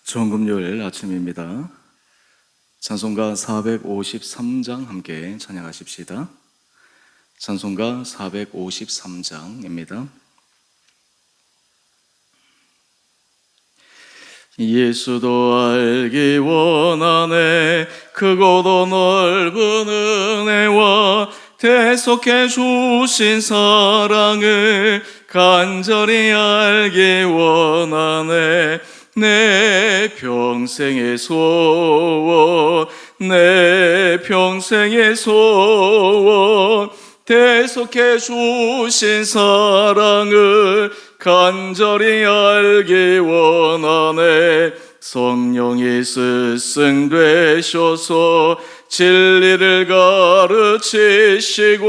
좋은 금요일 아침입니다. 찬송가 453장 함께 찬양하십시다. 찬송가 453장입니다. 예수도 알기 원하네. 크고도 넓은 은혜와 대속해 주신 사랑을 간절히 알기 원하네. 내 평생의 소원, 내 평생의 소원, 대속해 주신 사랑을 간절히 알기 원하네. 성령이 스승되셔서 진리를 가르치시고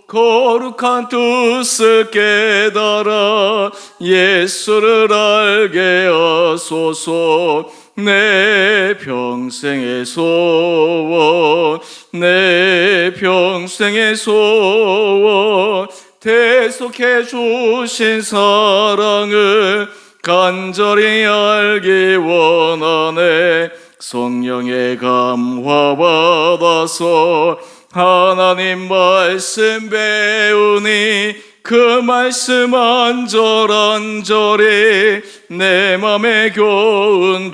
거룩한 뜻을 깨달아 예수를 알게 하소서. 내 평생의 소원, 내 평생의 소원, 대속해 주신 사랑을 간절히 알기 원하네. 성령의 감화 받아서 하나님 말씀 배우니 그 말씀 안절안절이 내 맘에 교훈되도다.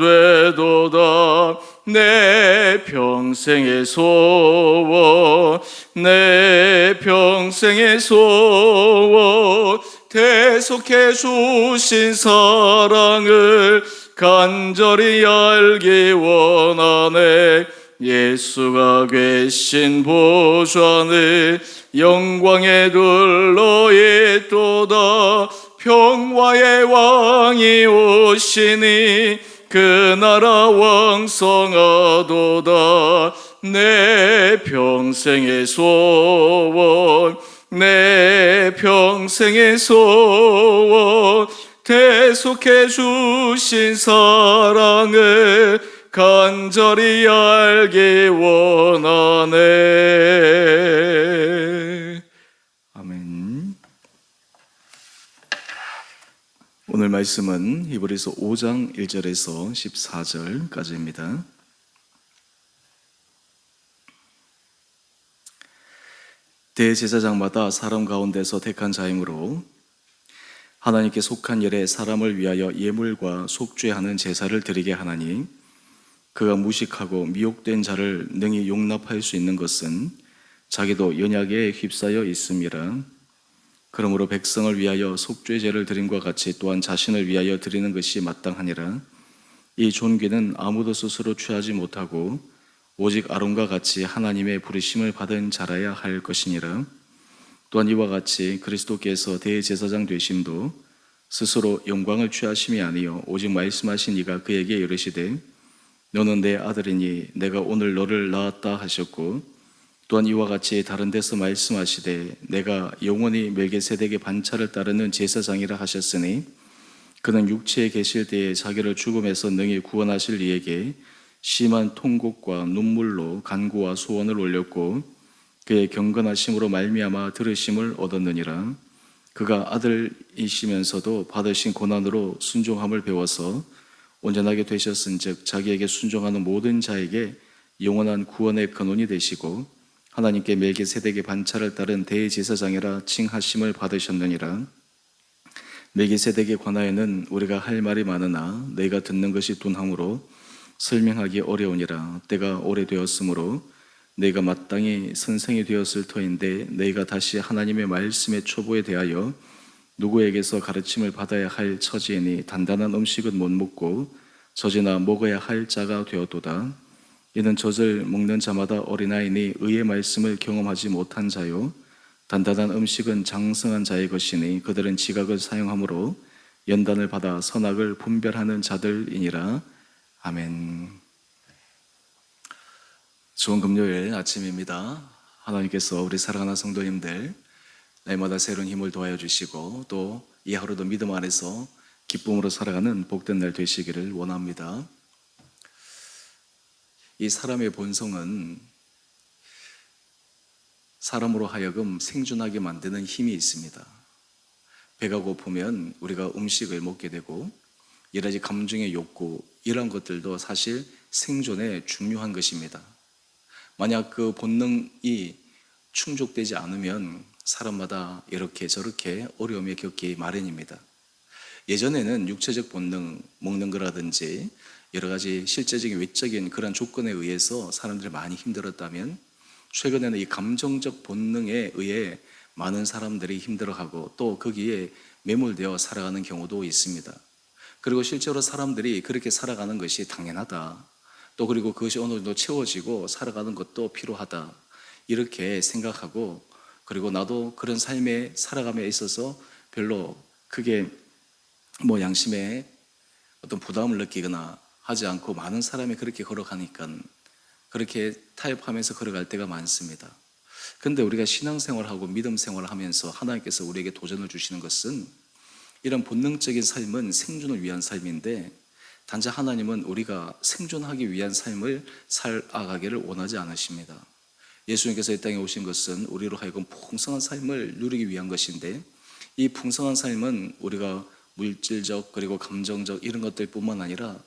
내 평생의 소원, 내 평생의 소원, 대속해 주신 사랑을 간절히 알기 원하네. 예수가 계신 보좌는 영광에 둘러있도다. 평화의 왕이 오시니 그 나라 왕성하도다. 내 평생의 소원, 내 평생의 소원, 대속해 주신 사랑을 간절히 알기 원하네. 아멘. 오늘 말씀은 히브리서 5장 1절에서 14절까지입니다. 대제사장마다 사람 가운데서 택한 자이므로 하나님께 속한 일에 사람을 위하여 예물과 속죄하는 제사를 드리게 하나니, 그가 무식하고 미혹된 자를 능히 용납할 수 있는 것은 자기도 연약에 휩싸여 있음이라. 그러므로 백성을 위하여 속죄제를 드림과 같이 또한 자신을 위하여 드리는 것이 마땅하니라. 이 존귀는 아무도 스스로 취하지 못하고 오직 아론과 같이 하나님의 부르심을 받은 자라야 할 것이니라. 또한 이와 같이 그리스도께서 대제사장 되심도 스스로 영광을 취하심이 아니요 오직 말씀하신 이가 그에게 이르시되 너는 내 아들이니 내가 오늘 너를 낳았다 하셨고, 또한 이와 같이 다른 데서 말씀하시되 내가 영원히 멜기세덱의 반차를 따르는 제사장이라 하셨으니, 그는 육체에 계실 때에 자기를 죽음에서 능히 구원하실 이에게 심한 통곡과 눈물로 간구와 소원을 올렸고 그의 경건하심으로 말미암아 들으심을 얻었느니라. 그가 아들이시면서도 받으신 고난으로 순종함을 배워서 온전하게 되셨은즉 자기에게 순종하는 모든 자에게 영원한 구원의 근원이 되시고 하나님께 멜기세덱의 반차를 따른 대제사장이라 칭하심을 받으셨느니라. 멜기세덱에 관하여는 우리가 할 말이 많으나 너희가 듣는 것이 둔함으로 설명하기 어려우니라. 때가 오래되었으므로 너희가 마땅히 선생이 되었을 터인데 너희가 다시 하나님의 말씀의 초보에 대하여 누구에게서 가르침을 받아야 할 처지이니 단단한 음식은 못 먹고 젖이나 먹어야 할 자가 되었도다. 이는 젖을 먹는 자마다 어린아이니 의의 말씀을 경험하지 못한 자요 단단한 음식은 장성한 자의 것이니 그들은 지각을 사용함으로 연단을 받아 선악을 분별하는 자들이니라. 아멘. 좋은 금요일 아침입니다. 하나님께서 우리 사랑하는 성도님들 날마다 새로운 힘을 더하여 주시고 또 이 하루도 믿음 안에서 기쁨으로 살아가는 복된 날 되시기를 원합니다. 이 사람의 본성은 사람으로 하여금 생존하게 만드는 힘이 있습니다. 배가 고프면 우리가 음식을 먹게 되고 여러 가지 감정의 욕구, 이런 것들도 사실 생존에 중요한 것입니다. 만약 그 본능이 충족되지 않으면 사람마다 이렇게 저렇게 어려움에 겪기 마련입니다. 예전에는 육체적 본능, 먹는 거라든지 여러 가지 실제적인 외적인 그런 조건에 의해서 사람들이 많이 힘들었다면, 최근에는 이 감정적 본능에 의해 많은 사람들이 힘들어하고 또 거기에 매몰되어 살아가는 경우도 있습니다. 그리고 실제로 사람들이 그렇게 살아가는 것이 당연하다, 또 그리고 그것이 어느 정도 채워지고 살아가는 것도 필요하다, 이렇게 생각하고, 그리고 나도 그런 삶에 살아감에 있어서 별로 크게 양심에 어떤 부담을 느끼거나 하지 않고 많은 사람이 그렇게 걸어가니까 그렇게 타협하면서 걸어갈 때가 많습니다. 그런데 우리가 신앙생활하고 믿음 생활을 하면서 하나님께서 우리에게 도전을 주시는 것은, 이런 본능적인 삶은 생존을 위한 삶인데 단지 하나님은 우리가 생존하기 위한 삶을 살아가기를 원하지 않으십니다. 예수님께서 이 땅에 오신 것은 우리로 하여금 풍성한 삶을 누리기 위한 것인데, 이 풍성한 삶은 우리가 물질적 그리고 감정적 이런 것들 뿐만 아니라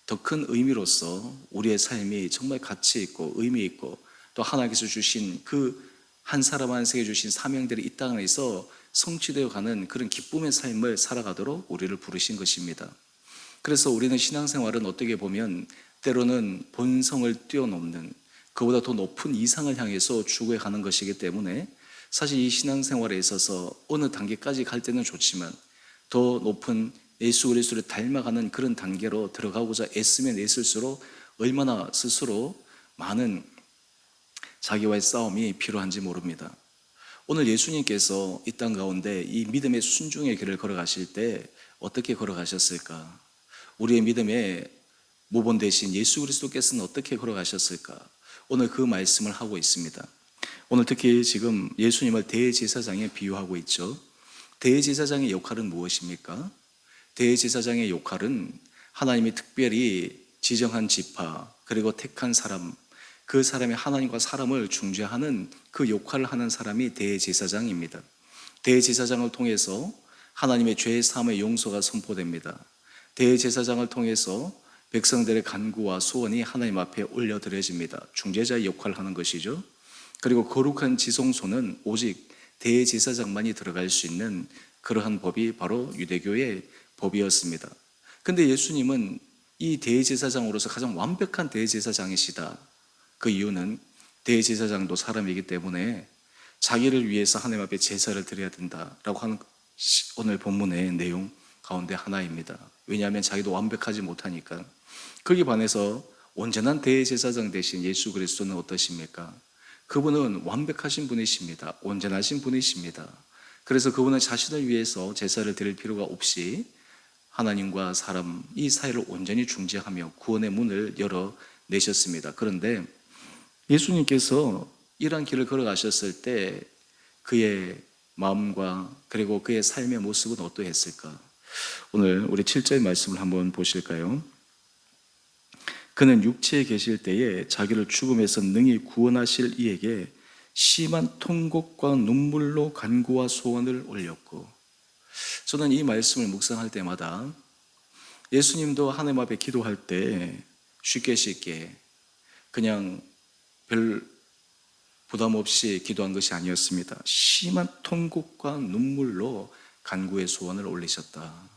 더 큰 의미로서 우리의 삶이 정말 가치 있고 의미 있고, 또 하나님께서 주신 그 한 사람 한 세계 주신 사명들이 이 땅에서 성취되어 가는 그런 기쁨의 삶을 살아가도록 우리를 부르신 것입니다. 그래서 우리는 신앙생활은 어떻게 보면 때로는 본성을 뛰어넘는, 그보다 더 높은 이상을 향해서 추구해 가는 것이기 때문에, 사실 이 신앙생활에 있어서 어느 단계까지 갈 때는 좋지만 더 높은 예수 그리스도를 닮아가는 그런 단계로 들어가고자 애쓰면 애쓸수록 얼마나 스스로 많은 자기와의 싸움이 필요한지 모릅니다. 오늘 예수님께서 이 땅 가운데 이 믿음의 순종의 길을 걸어가실 때 어떻게 걸어가셨을까? 우리의 믿음의 모본 되신 예수 그리스도께서는 어떻게 걸어가셨을까? 오늘 그 말씀을 하고 있습니다. 오늘 특히 지금 예수님을 대제사장에 비유하고 있죠. 대제사장의 역할은 무엇입니까? 대제사장의 역할은 하나님이 특별히 지정한 지파 그리고 택한 사람, 그 사람이 하나님과 사람을 중재하는 그 역할을 하는 사람이 대제사장입니다. 대제사장을 통해서 하나님의 죄 사함의 용서가 선포됩니다. 대제사장을 통해서 백성들의 간구와 소원이 하나님 앞에 올려드려집니다. 중재자의 역할을 하는 것이죠. 그리고 거룩한 지성소는 오직 대제사장만이 들어갈 수 있는 그러한 법이 바로 유대교의 법이었습니다. 근데 예수님은 이 대제사장으로서 가장 완벽한 대제사장이시다. 그 이유는 대제사장도 사람이기 때문에 자기를 위해서 하나님 앞에 제사를 드려야 된다라고 하는 오늘 본문의 내용 가운데 하나입니다. 왜냐하면 자기도 완벽하지 못하니까. 거기에 반해서 온전한 대제사장 대신 예수 그리스도는 어떠십니까? 그분은 완벽하신 분이십니다. 온전하신 분이십니다. 그래서 그분은 자신을 위해서 제사를 드릴 필요가 없이 하나님과 사람 이 사이를 온전히 중재하며 구원의 문을 열어내셨습니다. 그런데 예수님께서 이러한 길을 걸어가셨을 때 그의 마음과 그리고 그의 삶의 모습은 어떠했을까? 오늘 우리 7절 말씀을 한번 보실까요? 그는 육체에 계실 때에 자기를 죽음에서 능히 구원하실 이에게 심한 통곡과 눈물로 간구와 소원을 올렸고, 저는 이 말씀을 묵상할 때마다 예수님도 하나님 앞에 기도할 때 쉽게 그냥 별 부담 없이 기도한 것이 아니었습니다. 심한 통곡과 눈물로 간구의 소원을 올리셨다.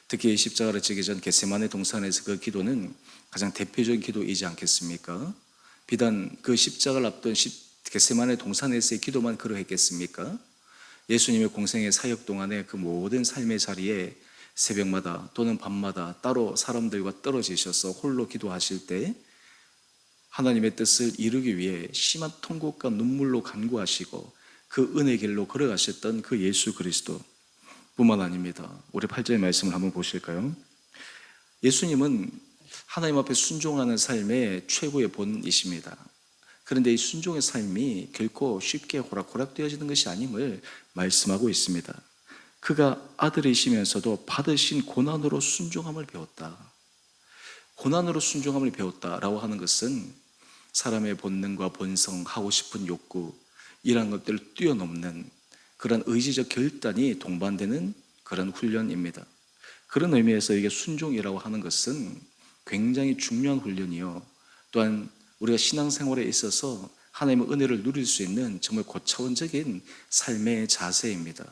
특히 십자가를 지기 전 겟세마네 동산에서 그 기도는 가장 대표적인 기도이지 않겠습니까? 비단 그 십자가를 앞둔 겟세마네 동산에서의 기도만 그러했겠습니까? 예수님의 공생의 사역 동안에 그 모든 삶의 자리에 새벽마다 또는 밤마다 따로 사람들과 떨어지셔서 홀로 기도하실 때 하나님의 뜻을 이루기 위해 심한 통곡과 눈물로 간구하시고 그 은혜 길로 걸어가셨던 그 예수 그리스도 뿐만 아닙니다. 우리 8절의 말씀을 한번 보실까요? 예수님은 하나님 앞에 순종하는 삶의 최고의 본이십니다. 그런데 이 순종의 삶이 결코 쉽게 호락호락 되어지는 것이 아님을 말씀하고 있습니다. 그가 아들이시면서도 받으신 고난으로 순종함을 배웠다. 고난으로 순종함을 배웠다라고 하는 것은 사람의 본능과 본성, 하고 싶은 욕구 이런 것들을 뛰어넘는 그런 의지적 결단이 동반되는 그런 훈련입니다. 그런 의미에서 이게 순종이라고 하는 것은 굉장히 중요한 훈련이요. 또한 우리가 신앙생활에 있어서 하나님의 은혜를 누릴 수 있는 정말 고차원적인 삶의 자세입니다.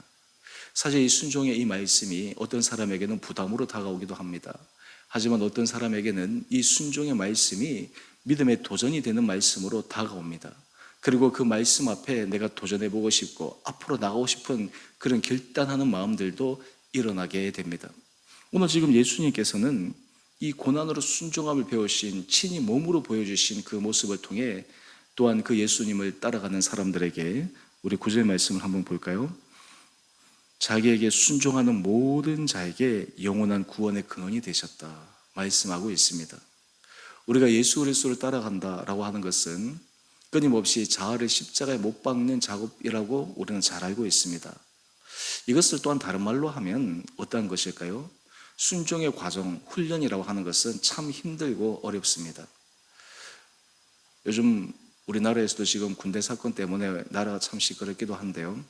사실 이 순종의 이 말씀이 어떤 사람에게는 부담으로 다가오기도 합니다. 하지만 어떤 사람에게는 이 순종의 말씀이 믿음의 도전이 되는 말씀으로 다가옵니다. 그리고 그 말씀 앞에 내가 도전해보고 싶고 앞으로 나가고 싶은 그런 결단하는 마음들도 일어나게 됩니다. 오늘 지금 예수님께서는 이 고난으로 순종함을 배우신 친히 몸으로 보여주신 그 모습을 통해 또한 그 예수님을 따라가는 사람들에게 우리 구절 말씀을 한번 볼까요? 자기에게 순종하는 모든 자에게 영원한 구원의 근원이 되셨다 말씀하고 있습니다. 우리가 예수 그리스도를 따라간다라고 하는 것은 끊임없이 자아를 십자가에 못 박는 작업이라고 우리는 잘 알고 있습니다. 이것을 또한 다른 말로 하면 어떠한 것일까요? 순종의 과정, 훈련이라고 하는 것은 참 힘들고 어렵습니다. 요즘 우리나라에서도 지금 군대 사건 때문에 나라가 참 시끄럽기도 한데요.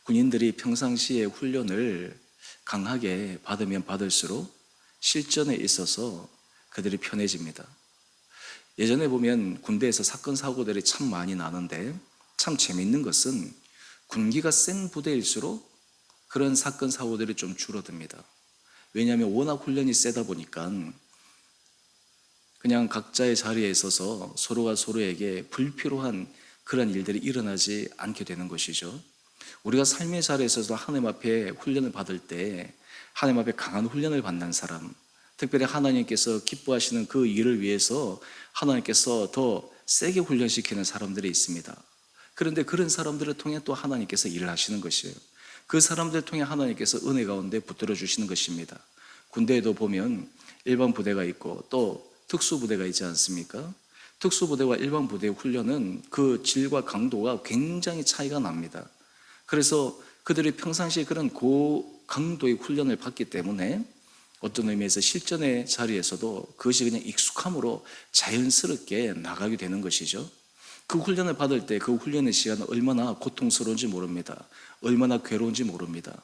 군인들이 평상시에 훈련을 강하게 받으면 받을수록 실전에 있어서 그들이 편해집니다. 예전에 보면 군대에서 사건 사고들이 참 많이 나는데 참 재미있는 것은 군기가 센 부대일수록 그런 사건 사고들이 좀 줄어듭니다. 왜냐하면 워낙 훈련이 세다 보니까 그냥 각자의 자리에 있어서 서로가 서로에게 불필요한 그런 일들이 일어나지 않게 되는 것이죠. 우리가 삶의 자리에 있어서 하나님 앞에 훈련을 받을 때 하나님 앞에 강한 훈련을 받는 사람, 특별히 하나님께서 기뻐하시는 그 일을 위해서 하나님께서 더 세게 훈련시키는 사람들이 있습니다. 그런데 그런 사람들을 통해 또 하나님께서 일을 하시는 것이에요. 그 사람들을 통해 하나님께서 은혜 가운데 붙들어 주시는 것입니다. 군대에도 보면 일반 부대가 있고 또 특수부대가 있지 않습니까? 특수부대와 일반 부대의 훈련은 그 질과 강도가 굉장히 차이가 납니다. 그래서 그들이 평상시에 그런 고강도의 훈련을 받기 때문에 어떤 의미에서 실전의 자리에서도 그것이 그냥 익숙함으로 자연스럽게 나가게 되는 것이죠. 그 훈련을 받을 때 그 훈련의 시간은 얼마나 고통스러운지 모릅니다. 얼마나 괴로운지 모릅니다.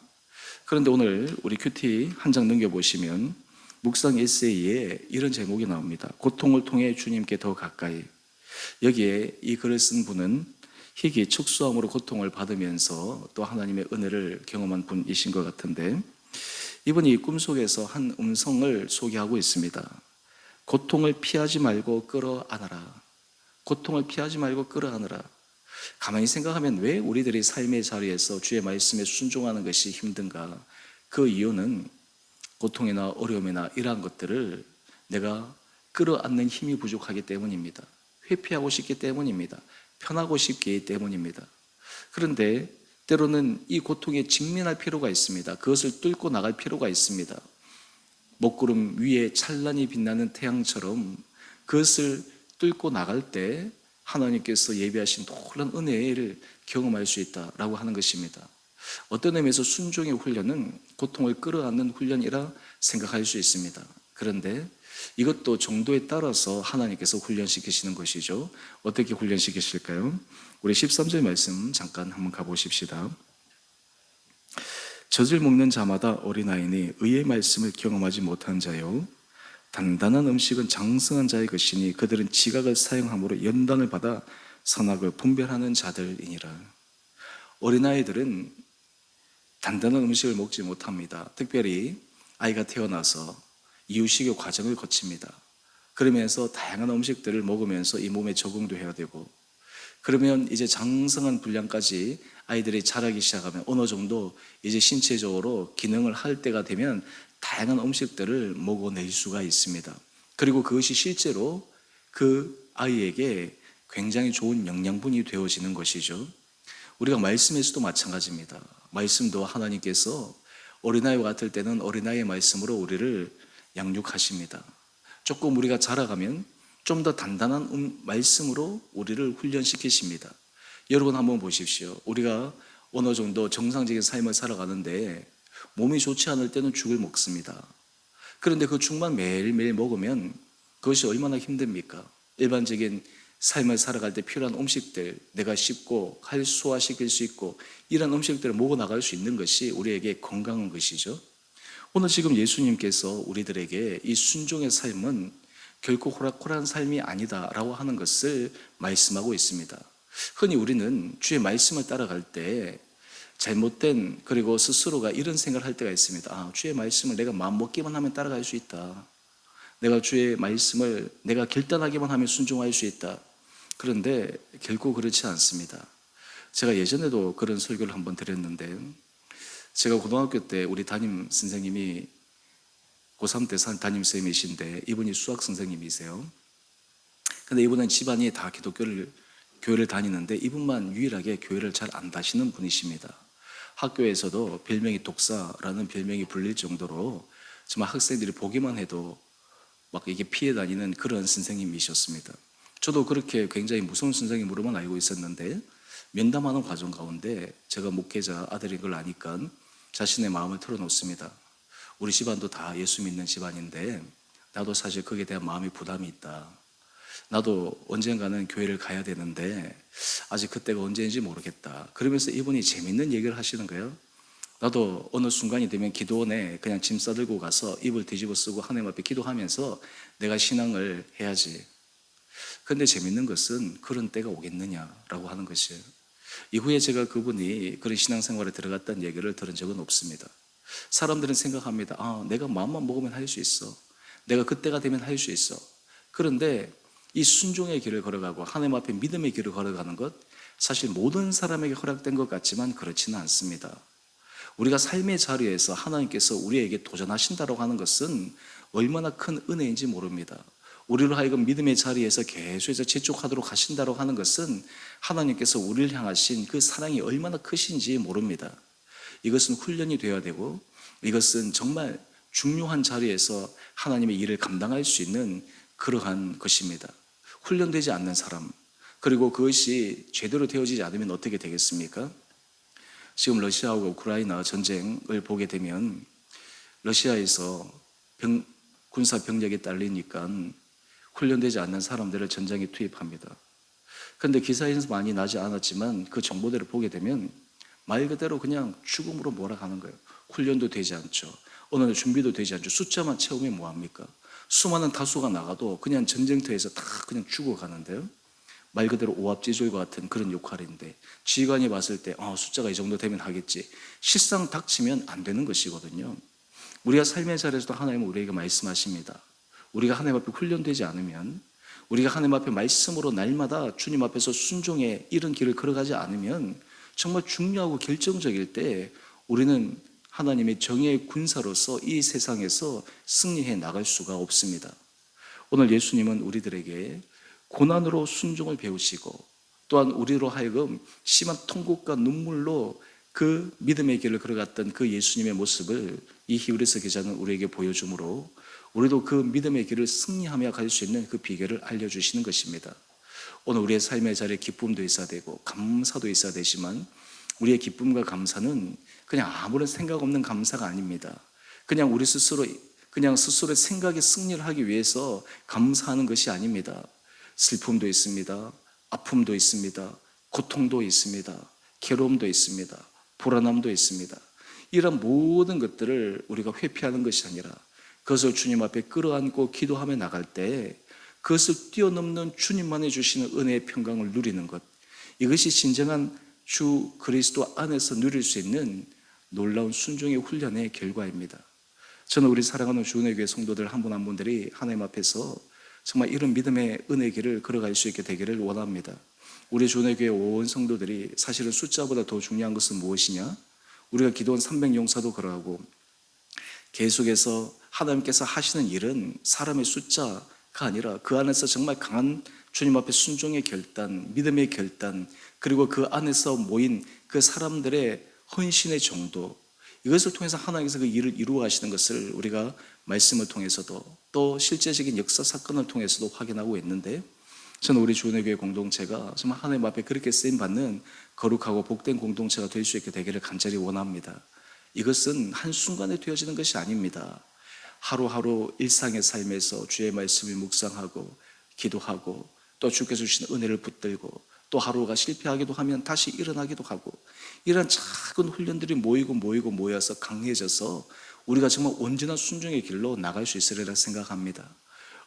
그런데 오늘 우리 큐티 한 장 넘겨보시면 묵상 에세이에 이런 제목이 나옵니다. 고통을 통해 주님께 더 가까이. 여기에 이 글을 쓴 분은 희귀 척수암으로 고통을 받으면서 또 하나님의 은혜를 경험한 분이신 것 같은데 이분이 꿈속에서 한 음성을 소개하고 있습니다. 고통을 피하지 말고 끌어안아라. 고통을 피하지 말고 끌어안으라. 가만히 생각하면 왜 우리들이 삶의 자리에서 주의 말씀에 순종하는 것이 힘든가? 그 이유는 고통이나 어려움이나 이러한 것들을 내가 끌어안는 힘이 부족하기 때문입니다. 회피하고 싶기 때문입니다. 편하고 싶기 때문입니다. 그런데 때로는 이 고통에 직면할 필요가 있습니다. 그것을 뚫고 나갈 필요가 있습니다. 먹구름 위에 찬란히 빛나는 태양처럼 그것을 뚫고 나갈 때 하나님께서 예비하신 놀라운 은혜를 경험할 수 있다라고 하는 것입니다. 어떤 의미에서 순종의 훈련은 고통을 끌어안는 훈련이라 생각할 수 있습니다. 그런데 이것도 정도에 따라서 하나님께서 훈련시키시는 것이죠. 어떻게 훈련시키실까요? 우리 13절 말씀 잠깐 한번 가보십시다. 젖을 먹는 자마다 어린아이니 의의 말씀을 경험하지 못한 자요 단단한 음식은 장성한 자의 것이니 그들은 지각을 사용함으로 연단을 받아 선악을 분별하는 자들이니라. 어린아이들은 단단한 음식을 먹지 못합니다. 특별히 아이가 태어나서 이유식의 과정을 거칩니다. 그러면서 다양한 음식들을 먹으면서 이 몸에 적응도 해야 되고 그러면 이제 장성한 분량까지 아이들이 자라기 시작하면 어느 정도 이제 신체적으로 기능을 할 때가 되면 다양한 음식들을 먹어낼 수가 있습니다. 그리고 그것이 실제로 그 아이에게 굉장히 좋은 영양분이 되어지는 것이죠. 우리가 말씀에서도 마찬가지입니다. 말씀도 하나님께서 어린아이와 같을 때는 어린아이의 말씀으로 우리를 양육하십니다. 조금 우리가 자라가면 좀 더 단단한 말씀으로 우리를 훈련시키십니다. 여러분 한번 보십시오. 우리가 어느 정도 정상적인 삶을 살아가는데 몸이 좋지 않을 때는 죽을 먹습니다. 그런데 그 죽만 매일매일 먹으면 그것이 얼마나 힘듭니까? 일반적인 삶을 살아갈 때 필요한 음식들, 내가 쉽고 소화시킬 수 있고 이런 음식들을 먹어 나갈 수 있는 것이 우리에게 건강한 것이죠. 오늘 지금 예수님께서 우리들에게 이 순종의 삶은 결코 호락호락한 삶이 아니다라고 하는 것을 말씀하고 있습니다. 흔히 우리는 주의 말씀을 따라갈 때 잘못된, 그리고 스스로가 이런 생각을 할 때가 있습니다. 주의 말씀을 내가 마음 먹기만 하면 따라갈 수 있다. 내가 주의 말씀을 내가 결단하기만 하면 순종할 수 있다. 그런데 결코 그렇지 않습니다. 제가 예전에도 그런 설교를 한번 드렸는데, 제가 고등학교 때 우리 담임 선생님이 고3 때 담임 선생님이신데 이분이 수학 선생님이세요. 근데 이분은 집안이 다 교회를 다니는데 이분만 유일하게 교회를 잘 안 다니시는 분이십니다. 학교에서도 별명이 독사라는 별명이 불릴 정도로 정말 학생들이 보기만 해도 막 이게 피해 다니는 그런 선생님이셨습니다. 저도 그렇게 굉장히 무서운 선생님으로만 알고 있었는데, 면담하는 과정 가운데 제가 목회자 아들인 걸 아니까 자신의 마음을 털어놓습니다. 우리 집안도 다 예수 믿는 집안인데 나도 사실 거기에 대한 마음이 부담이 있다. 나도 언젠가는 교회를 가야 되는데 아직 그때가 언제인지 모르겠다. 그러면서 이분이 재밌는 얘기를 하시는 거예요. 나도 어느 순간이 되면 기도원에 그냥 짐 싸들고 가서 이불 뒤집어 쓰고 하나님 앞에 기도하면서 내가 신앙을 해야지. 그런데 재밌는 것은 그런 때가 오겠느냐라고 하는 것이에요. 이후에 제가 그분이 그런 신앙생활에 들어갔다는 얘기를 들은 적은 없습니다. 사람들은 생각합니다. 내가 마음만 먹으면 할 수 있어. 내가 그때가 되면 할 수 있어. 그런데 이 순종의 길을 걸어가고 하나님 앞에 믿음의 길을 걸어가는 것, 사실 모든 사람에게 허락된 것 같지만 그렇지는 않습니다. 우리가 삶의 자리에서 하나님께서 우리에게 도전하신다고 하는 것은 얼마나 큰 은혜인지 모릅니다. 우리로 하여금 믿음의 자리에서 계속해서 재촉하도록 하신다고 하는 것은 하나님께서 우리를 향하신 그 사랑이 얼마나 크신지 모릅니다. 이것은 훈련이 되어야 되고, 이것은 정말 중요한 자리에서 하나님의 일을 감당할 수 있는 그러한 것입니다. 훈련되지 않는 사람, 그리고 그것이 제대로 되어지지 않으면 어떻게 되겠습니까? 지금 러시아와 우크라이나 전쟁을 보게 되면 러시아에서 군사 병력이 딸리니까 훈련되지 않는 사람들을 전장에 투입합니다. 그런데 기사에서 많이 나지 않았지만 그 정보들을 보게 되면 말 그대로 그냥 죽음으로 몰아가는 거예요. 훈련도 되지 않죠. 어느 준비도 되지 않죠. 숫자만 채우면 뭐합니까? 수많은 다수가 나가도 그냥 전쟁터에서 다 그냥 죽어가는데요. 말 그대로 오합지졸과 같은 그런 역할인데, 지휘관이 봤을 때 숫자가 이 정도 되면 하겠지. 실상 닥치면 안 되는 것이거든요. 우리가 삶의 자리에서도 하나님은 우리에게 말씀하십니다. 우리가 하나님 앞에 훈련되지 않으면, 우리가 하나님 앞에 말씀으로 날마다 주님 앞에서 순종의 이런 길을 걸어가지 않으면 정말 중요하고 결정적일 때 우리는 하나님의 정의의 군사로서 이 세상에서 승리해 나갈 수가 없습니다. 오늘 예수님은 우리들에게 고난으로 순종을 배우시고, 또한 우리로 하여금 심한 통곡과 눈물로 그 믿음의 길을 걸어갔던 그 예수님의 모습을 이 히브리서 기자는 우리에게 보여주므로 우리도 그 믿음의 길을 승리하며 갈 수 있는 그 비결을 알려주시는 것입니다. 오늘 우리의 삶의 자리에 기쁨도 있어야 되고 감사도 있어야 되지만, 우리의 기쁨과 감사는 그냥 아무런 생각 없는 감사가 아닙니다. 그냥 우리 스스로 그냥 스스로의 생각에 승리를 하기 위해서 감사하는 것이 아닙니다. 슬픔도 있습니다. 아픔도 있습니다. 고통도 있습니다. 괴로움도 있습니다. 불안함도 있습니다. 이런 모든 것들을 우리가 회피하는 것이 아니라 그것을 주님 앞에 끌어안고 기도하며 나갈 때 그것을 뛰어넘는 주님만이 주시는 은혜의 평강을 누리는 것, 이것이 진정한 주 그리스도 안에서 누릴 수 있는 놀라운 순종의 훈련의 결과입니다. 저는 우리 사랑하는 주은혜 교회 성도들 한 분 한 분들이 하나님 앞에서 정말 이런 믿음의 은혜의 길을 걸어갈 수 있게 되기를 원합니다. 우리 주은혜 교회 온 성도들이 사실은 숫자보다 더 중요한 것은 무엇이냐? 우리가 기도원 300용사도 그러하고 계속해서 하나님께서 하시는 일은 사람의 숫자가 아니라 그 안에서 정말 강한 주님 앞에 순종의 결단, 믿음의 결단, 그리고 그 안에서 모인 그 사람들의 헌신의 정도, 이것을 통해서 하나님께서 그 일을 이루어 가시는 것을 우리가 말씀을 통해서도 또 실제적인 역사 사건을 통해서도 확인하고 있는데, 저는 우리 주은혜 교회 공동체가 정말 하나님 앞에 그렇게 쓰임받는 거룩하고 복된 공동체가 될 수 있게 되기를 간절히 원합니다. 이것은 한순간에 되어지는 것이 아닙니다. 하루하루 일상의 삶에서 주의 말씀을 묵상하고 기도하고 또 주께서 주신 은혜를 붙들고 또 하루가 실패하기도 하면 다시 일어나기도 하고, 이런 작은 훈련들이 모여서 강해져서 우리가 정말 온전한 순종의 길로 나갈 수 있으리라 생각합니다.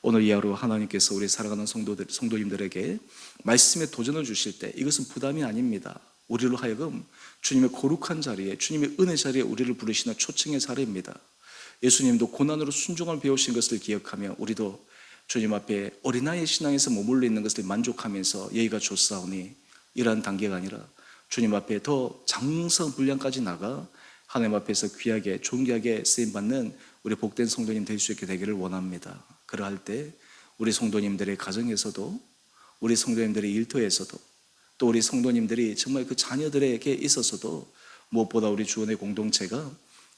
오늘 이 하루 하나님께서 우리 사랑하는 성도님들에게 말씀에 도전을 주실 때 이것은 부담이 아닙니다. 우리로 하여금 주님의 거룩한 자리에, 주님의 은혜 자리에 우리를 부르시는 초청의 자리입니다. 예수님도 고난으로 순종을 배우신 것을 기억하며 우리도 주님 앞에 어린아이의 신앙에서 머물러 있는 것을 만족하면서 예의가 좋사오니 이러한 단계가 아니라 주님 앞에 더 장성 분량까지 나가 하나님 앞에서 귀하게 존귀하게 쓰임받는 우리 복된 성도님 될 수 있게 되기를 원합니다. 그러할 때 우리 성도님들의 가정에서도, 우리 성도님들의 일터에서도, 또 우리 성도님들이 정말 그 자녀들에게 있어서도 무엇보다 우리 주원의 공동체가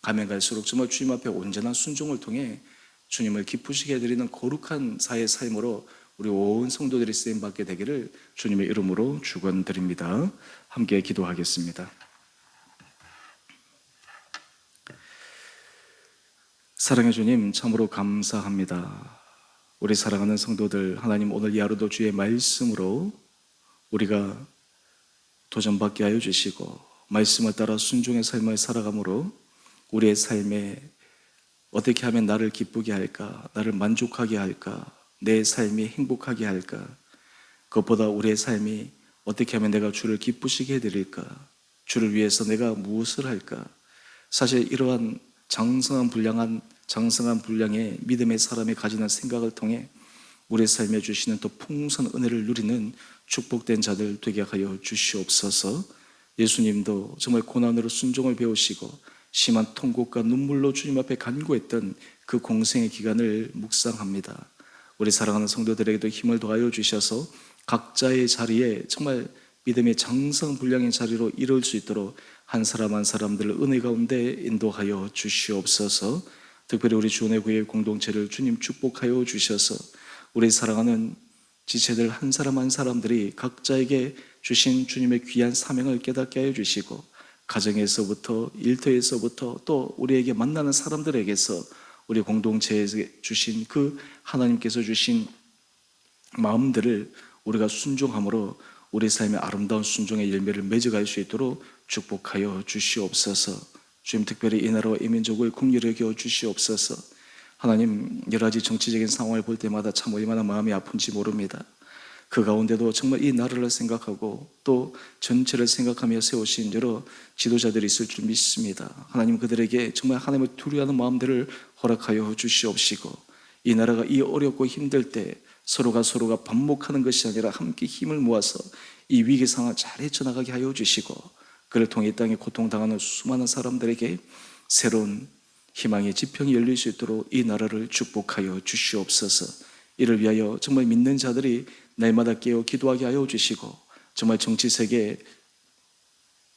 가면 갈수록 정말 주님 앞에 온전한 순종을 통해 주님을 기쁘시게 해드리는 거룩한 사회의 삶으로 우리 온 성도들이 쓰임받게 되기를 주님의 이름으로 축원드립니다. 함께 기도하겠습니다. 사랑의 주님, 참으로 감사합니다. 우리 사랑하는 성도들, 하나님 오늘 이 하루도 주의 말씀으로 우리가 도전받게 하여 주시고 말씀을 따라 순종의 삶을 살아감으로 우리의 삶에 어떻게 하면 나를 기쁘게 할까, 나를 만족하게 할까, 내 삶이 행복하게 할까, 그것보다 우리의 삶이 어떻게 하면 내가 주를 기쁘시게 해드릴까, 주를 위해서 내가 무엇을 할까. 사실 이러한 장성한 분량의 믿음의 사람이 가지는 생각을 통해 우리의 삶에 주시는 또 풍성한 은혜를 누리는 축복된 자들 되게 하여 주시옵소서. 예수님도 정말 고난으로 순종을 배우시고 심한 통곡과 눈물로 주님 앞에 간구했던 그 공생의 기간을 묵상합니다. 우리 사랑하는 성도들에게도 힘을 더하여 주셔서 각자의 자리에 정말 믿음의 장성분량의 자리로 이룰 수 있도록 한 사람 한 사람들을 은혜 가운데 인도하여 주시옵소서. 특별히 우리 주원의 구의 공동체를 주님 축복하여 주셔서 우리 사랑하는 지체들 한 사람 한 사람들이 각자에게 주신 주님의 귀한 사명을 깨닫게 하여 주시고 가정에서부터 일터에서부터 또 우리에게 만나는 사람들에게서 우리 공동체에 주신 그 하나님께서 주신 마음들을 우리가 순종함으로 우리 삶의 아름다운 순종의 열매를 맺어갈 수 있도록 축복하여 주시옵소서. 주님 특별히 이 나라와 이 민족을 긍휼히 여겨 주시옵소서. 하나님 여러 가지 정치적인 상황을 볼 때마다 참 얼마나 마음이 아픈지 모릅니다. 그 가운데도 정말 이 나라를 생각하고 또 전체를 생각하며 세우신 여러 지도자들이 있을 줄 믿습니다. 하나님 그들에게 정말 하나님을 두려워하는 마음들을 허락하여 주시옵시고 이 나라가 이 어렵고 힘들 때 서로가 반목하는 것이 아니라 함께 힘을 모아서 이 위기 상황을 잘 헤쳐나가게 하여 주시고 그를 통해 이 땅에 고통당하는 수많은 사람들에게 새로운 희망의 지평이 열릴 수 있도록 이 나라를 축복하여 주시옵소서. 이를 위하여 정말 믿는 자들이 날마다 깨어 기도하게 하여 주시고 정말 정치세계에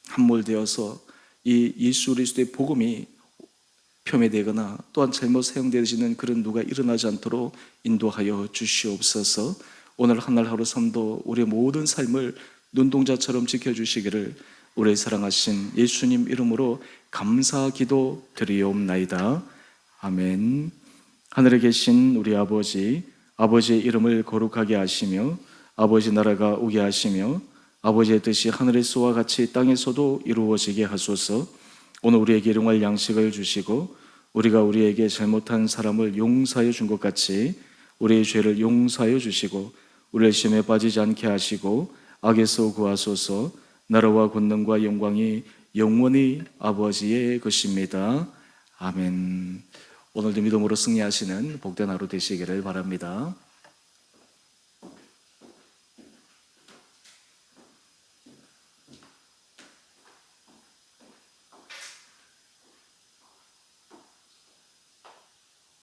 함몰되어서 이 예수 그리스도의 복음이 폄훼되거나 또한 잘못 사용되어지는 그런 누가 일어나지 않도록 인도하여 주시옵소서. 오늘 한날 하루 삶도 우리의 모든 삶을 눈동자처럼 지켜주시기를 우리의 사랑하신 예수님 이름으로 감사 기도 드리옵나이다. 아멘. 하늘에 계신 우리 아버지, 아버지의 이름을 거룩하게 하시며 아버지 나라가 오게 하시며 아버지의 뜻이 하늘에서와 같이 땅에서도 이루어지게 하소서. 오늘 우리에게 일용할 양식을 주시고 우리가 우리에게 잘못한 사람을 용서하여 준 것 같이 우리의 죄를 용서하여 주시고 우리의 시험에 빠지지 않게 하시고 악에서 구하소서. 나라와 권능과 영광이 영원히 아버지의 것입니다. 아멘. 오늘도 믿음으로 승리하시는 복된 하루 되시기를 바랍니다.